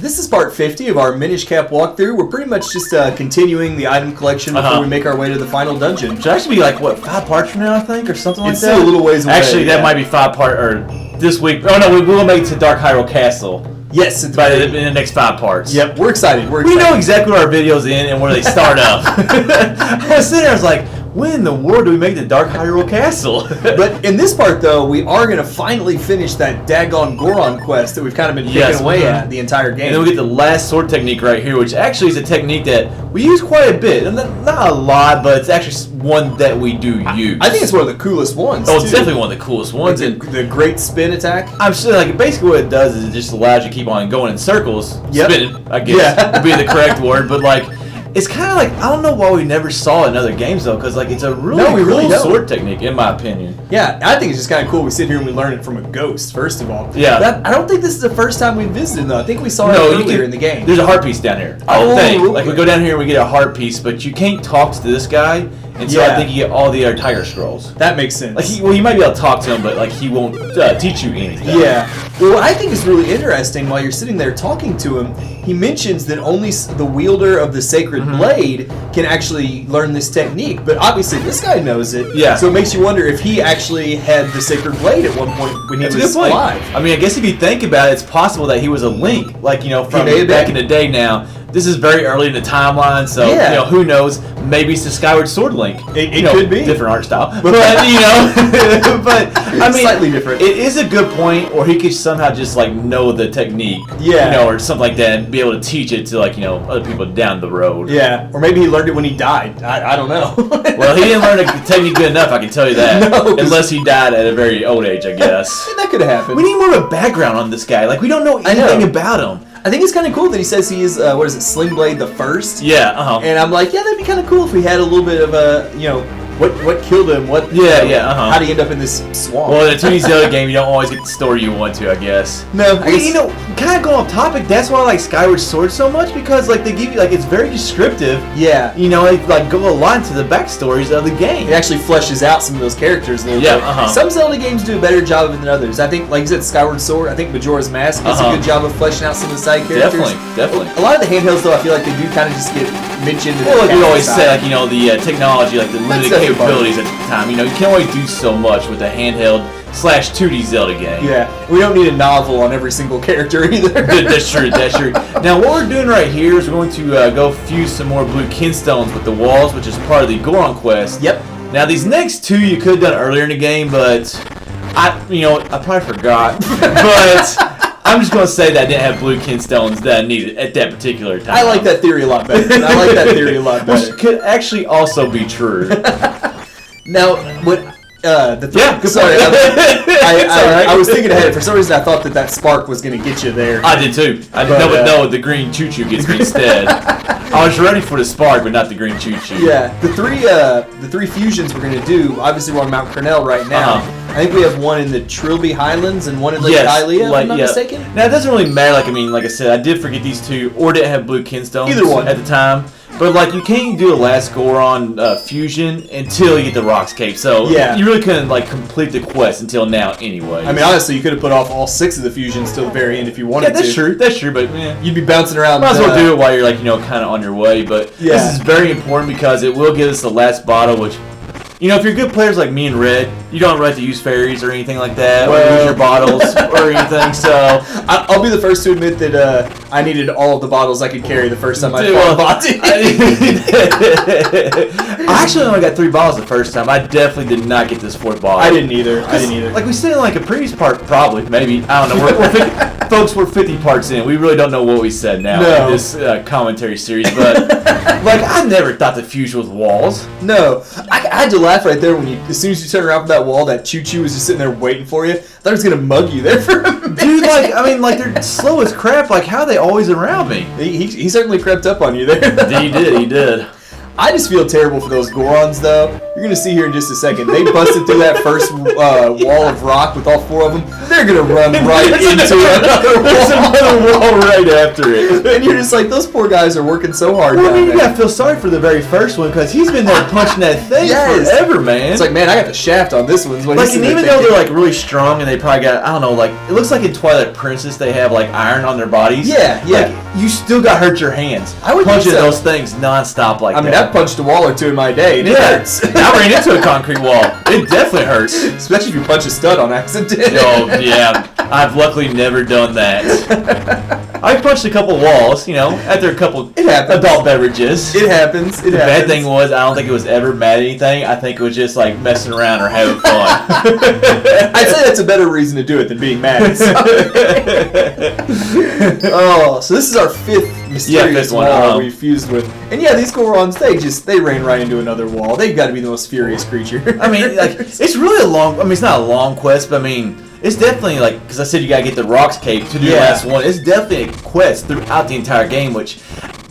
this is part 50 of our Minish Cap walkthrough. We're pretty much just continuing the item collection before we make our way to the final dungeon. Should actually be like, what, 5 parts from now, I think, or something like that? It's still a little ways away. Actually, that might be 5 part, or this week. Oh, no, we will make it to Dark Hyrule Castle. Yes, in the next 5 parts. Yep, we're excited. We know exactly where our video's in and where they start up. I was sitting there, I was like, when in the world do we make the Dark Hyrule Castle? But in this part, though, we are going to finally finish that daggone Goron Quest that we've kind of been picking away at the entire game. And then we get the last sword technique right here, which actually is a technique that we use quite a bit. Not a lot, but it's actually one that we do use. I think it's one of the coolest ones, it's definitely one of the coolest ones. Like the great spin attack. I'm sure, like, basically what it does is it just allows you to keep on going in circles. Spinning, I guess, would be the correct word. But, like, it's kind of like, I don't know why we never saw it in other games, though, because, like, it's a really cool sword technique, in my opinion. Yeah, I think it's just kind of cool. We sit here and we learn it from a ghost, first of all. Yeah. I don't think this is the first time we visited, though. I think we saw it earlier in the game. There's a heart piece down here. I think. Like, we go down here and we get a heart piece, but you can't talk to this guy. And so I think you get all the other Tiger Scrolls. That makes sense. Like you might be able to talk to him, but like he won't teach you anything. Yeah. Well, what I think is really interesting while you're sitting there talking to him, he mentions that only the wielder of the Sacred Blade can actually learn this technique. But obviously, this guy knows it. Yeah. So it makes you wonder if he actually had the Sacred Blade at one point when he was alive. I mean, I guess if you think about it, it's possible that he was a Link, like from back in the day. Now, this is very early in the timeline, so who knows? Maybe it's the Skyward Sword Link. It could be different art style, but but I mean, slightly different. It is a good point, or he could somehow just like know the technique, or something like that, and be able to teach it to other people down the road. Yeah, or maybe he learned it when he died. I don't know. Well, he didn't learn the technique good enough, I can tell you that. No, unless he died at a very old age, I guess. That could have happened. We need more of a background on this guy. Like, we don't know anything about him. I think it's kind of cool that he says he is, Swiftblade the First? Yeah, And I'm like, that'd be kind of cool if we had a little bit of a, what killed him? How did he end up in this swamp? Well, in a 2D Zelda game, you don't always get the story you want to, I guess. No, I guess. Kind of going off topic, that's why I like Skyward Sword so much, because they give you, it's very descriptive. Yeah. They go a lot into the backstories of the game. It actually fleshes out some of those characters a little bit. Some Zelda games do a better job of it than others. I think, like you said, Skyward Sword, I think Majora's Mask does a good job of fleshing out some of the side characters. Definitely. A lot of the handhelds, though, I feel like they do kind of just get mentioned. Well, like we always say, the technology, the limited capabilities at the time. You can only do so much with a handheld / 2D Zelda game. Yeah, we don't need a novel on every single character either. That's true. Now, what we're doing right here is we're going to go fuse some more blue Kinstones with the walls, which is part of the Goron Quest. Yep. Now, these next 2 you could have done earlier in the game, but I probably forgot. But I'm just going to say that I didn't have blue Kinstones that I needed at that particular time. I like that theory a lot better. Which could actually also be true. Now, sorry. I was thinking ahead. For some reason, I thought that spark was going to get you there. I did too. I didn't know the green choo-choo gets me instead. I was ready for the spark, but not the green choo-choo. Yeah, the three fusions we're going to do. Obviously, we're on Mount Cornell right now. I think we have one in the Trilby Highlands and one in Lake Hylia, if I'm not mistaken. Now, it doesn't really matter. Like I said, I did forget these 2, or didn't have blue Kinstones either one at the time. But you can't do the last Goron fusion until you get the Rocks Cave. So you really couldn't complete the quest until now anyway. I mean, honestly, you could have put off all 6 of the fusions till the very end if you wanted to. That's true. But you'd be bouncing around. Might as well do it while you're kind of on your way. But this is very important because it will give us the last bottle, which. If you're good players like me and Red, you don't have to use fairies or anything like that, or use your bottles or anything, so... I'll be the first to admit that I needed all of the bottles I could carry the first time I fought Bati. I actually only got 3 bottles the first time. I definitely did not get this 4th bottle. I didn't either. Like we said in a previous part, probably, maybe, I don't know. Folks, we're 50 parts in. We really don't know what we said now in this commentary series, but I never thought the fusion was walls. No. I had to laugh right there when as soon as you turn around from that wall, that choo-choo was just sitting there waiting for you. I thought it was going to mug you there for a minute. Dude, they're slow as crap. How are they always around me? He certainly crept up on you there. He did. I just feel terrible for those Gorons, though. You're going to see here in just a second. They busted through that first wall of rock with all 4 of them. They're going to run right into another wall. There's another wall right after it. And you're just like, those poor guys are working so hard down there. You got to feel sorry for the very first one because he's been there punching that thing forever, man. It's like, man, I got the shaft on this one. Like, and even though they're, like, really strong and they probably got, I don't know, like, it looks like in Twilight Princess they have, like, iron on their bodies. Yeah. Like, you still got to hurt your hands. I would punching those things nonstop like that. I mean, I've punched a wall or 2 in my day, and it hurts. I ran into a concrete wall. It definitely hurts. Especially if you punch a stud on accident. Oh, yeah. I've luckily never done that. I punched a couple walls, after a couple adult beverages. It happens. The bad thing was, I don't think it was ever mad at anything. I think it was just, like, messing around or having fun. I'd say that's a better reason to do it than being mad at something. Oh, so this is our 5th mysterious wall we fused with. And yeah, these Gorons, they ran right into another wall. They've got to be the most furious creature. I mean, like, it's really it's not a long quest, but I mean, it's definitely, like, because I said you gotta get the Rocks Cave to do the last one. It's definitely a quest throughout the entire game, which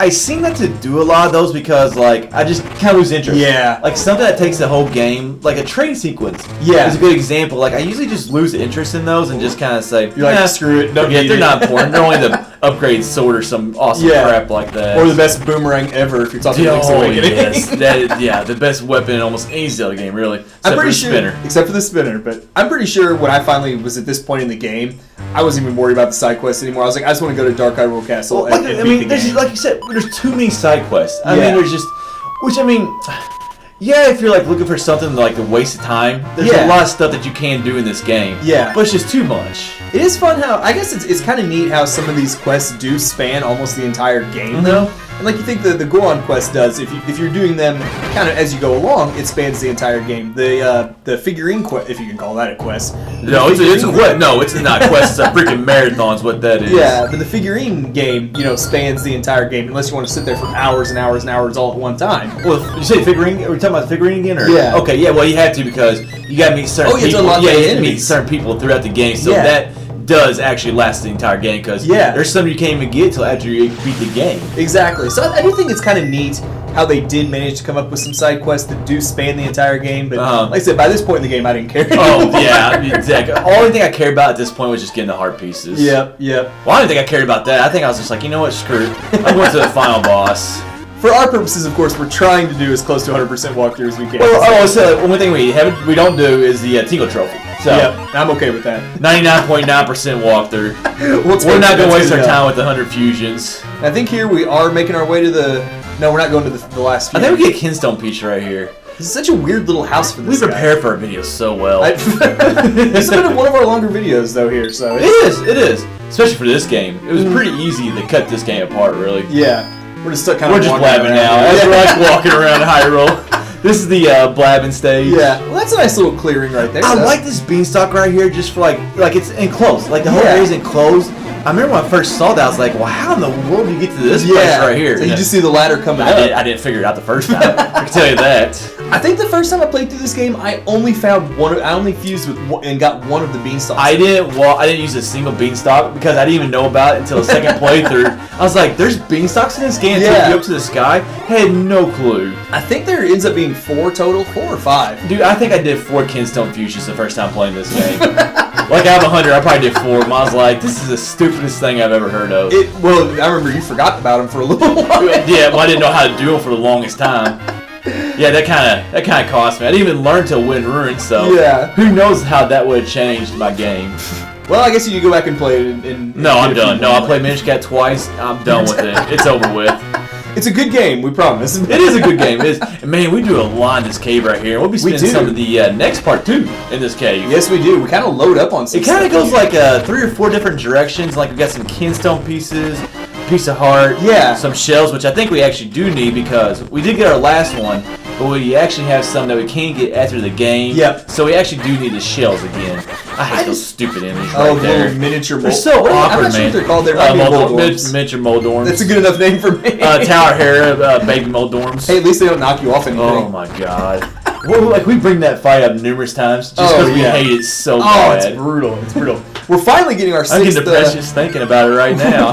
I seem not to do a lot of those because, like, I just kind of lose interest. Yeah. Like, something that takes the whole game, like a train sequence. Yeah. Is a good example. Like, I usually just lose interest in those and just kind of say, you're like, screw it. They're not important. They're only the upgrade sword or some awesome crap like that. Or the best boomerang ever if you're talking Link's Awakening. Yes. The best weapon in almost any Zelda game, really. Except for the spinner. Except for the spinner. But I'm pretty sure when I finally was at this point in the game, I wasn't even worried about the side quests anymore. I was like, I just want to go to Dark Hyrule Castle and beat the game. Like you said, there's too many side quests. I mean, there's just... Which, I mean... Yeah, if you're like looking for something like a waste of time, there's a lot of stuff that you can do in this game. Yeah. But it's just too much. It is fun how, I guess it's kind of neat how some of these quests do span almost the entire game, though. And like you think the Goron Quest does, if you're doing them kind of as you go along, it spans the entire game. The figurine quest, if you can call that a quest. No, it's a quest. No, it's not a quest. It's a freaking marathon's what that is. Yeah, but the figurine game, spans the entire game unless you want to sit there for hours and hours and hours all at one time. Well, you say figurine? Are we talking about the figurine again? Or? Yeah. Okay, yeah. Well, you have to because you got to meet certain people. You have to meet certain people throughout the game. So that does actually last the entire game because there's some you can't even get till after you beat the game. Exactly. So I do think it's kind of neat how they did manage to come up with some side quests that do span the entire game. But like I said, by this point in the game, I didn't care. Oh, yeah, exactly. Only thing I cared about at this point was just getting the heart pieces. Yep. Well, I didn't think I cared about that. I think I was just like, you know what, screw it. I'm going to the final boss. For our purposes, of course, we're trying to do as close to 100% walkthrough as we can. Well, so one thing we don't do is the Tingle Trophy. So I'm okay with that. 99.9% walkthrough. We're not going to waste our time with the 100 fusions. I think here we are making our way to the... No, we're not going to the last fusion. I think we get Kinstone Peach right here. This is such a weird little house for this We prepared for our videos so well. This has been one of our longer videos, though, here. So It is. Especially for this game. It was pretty easy to cut this game apart, really. Yeah. We're just stuck We're just blabbing now. As we're like walking around Hyrule. This is the blabbing stage. Yeah. Well, that's a nice little clearing right there. I like this beanstalk right here just for like it's enclosed. Like the whole area is enclosed. I remember when I first saw that, I was like, well, how in the world do you get to this place right here? So you just see the ladder coming up. I didn't figure it out the first time. I can tell you that. I think the first time I played through this game, I only fused with one, and got one of the beanstalks. I didn't use a single beanstalk because I didn't even know about it until the second playthrough. I was like, there's beanstalks in this game that take you up to the sky? I had no clue. I think there ends up being 4 total, 4 or 5. Dude, I think I did 4 Kinstone fusions the first time playing this game. Like, I have 100, I probably did 4 of them. I was like, this is the stupidest thing I've ever heard of. Well, I remember you forgot about them for a little while. Yeah, well, I didn't know how to do them for the longest time. Yeah, that kind of cost me. I didn't even learn till Wind Ruin, so who knows how that would have changed my game. Well, I guess you could go back and play it. No, I'm done. No, I played Minish Cat twice. I'm done with it. It's over with. It's a good game, we promise. It is a good game. It is. And man, we do a lot in this cave right here. We'll be spending some of the next part too in this cave. Yes, we do. We kind of load up on some. It kind of goes like 3 or 4 different directions. Like we got some Kinstone pieces, piece of heart, some shells, which I think we actually do need because we did get our last one, but we actually have some that we can get after the game. Yep. So we actually do need the shells again. I hate those stupid enemies right there. Miniature They're so awkward, I'm not sure man. what they're called. They're Moldorms. Miniature Moldorms. That's a good enough name for me. Tower Hera, baby Moldorms. Hey, at least they don't knock you off anything. Oh my god. Well, we bring that fight up numerous times just because we hate it so bad. Oh, it's brutal. It's brutal. We're finally getting our 6th... I'm getting depressed just thinking about it right now.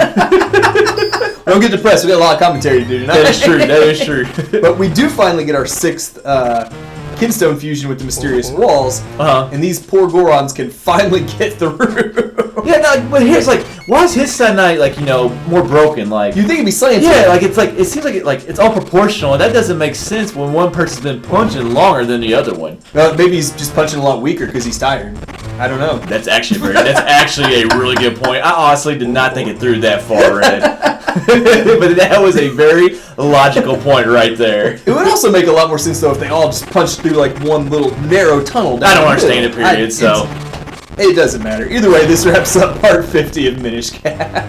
Don't get depressed. We got a lot of commentary to do tonight. That is true. That is true. But we do finally get our 6th Kinstone fusion with the mysterious walls, and these poor Gorons can finally get through. Yeah, no, but here's like, why is his side not like more broken? Like you think it'd be slanted? Yeah, like it seems like it's all proportional, and that doesn't make sense when one person's been punching longer than the other one. Maybe he's just punching a lot weaker because he's tired. I don't know. That's actually a really good point. I honestly did not think it through that far, Red. But that was a very logical point right there. It would also make a lot more sense though if they all just punched through like one little narrow tunnel down I don't understand it, period. So it doesn't matter. Either way, this wraps up part 50 of Minish Cap.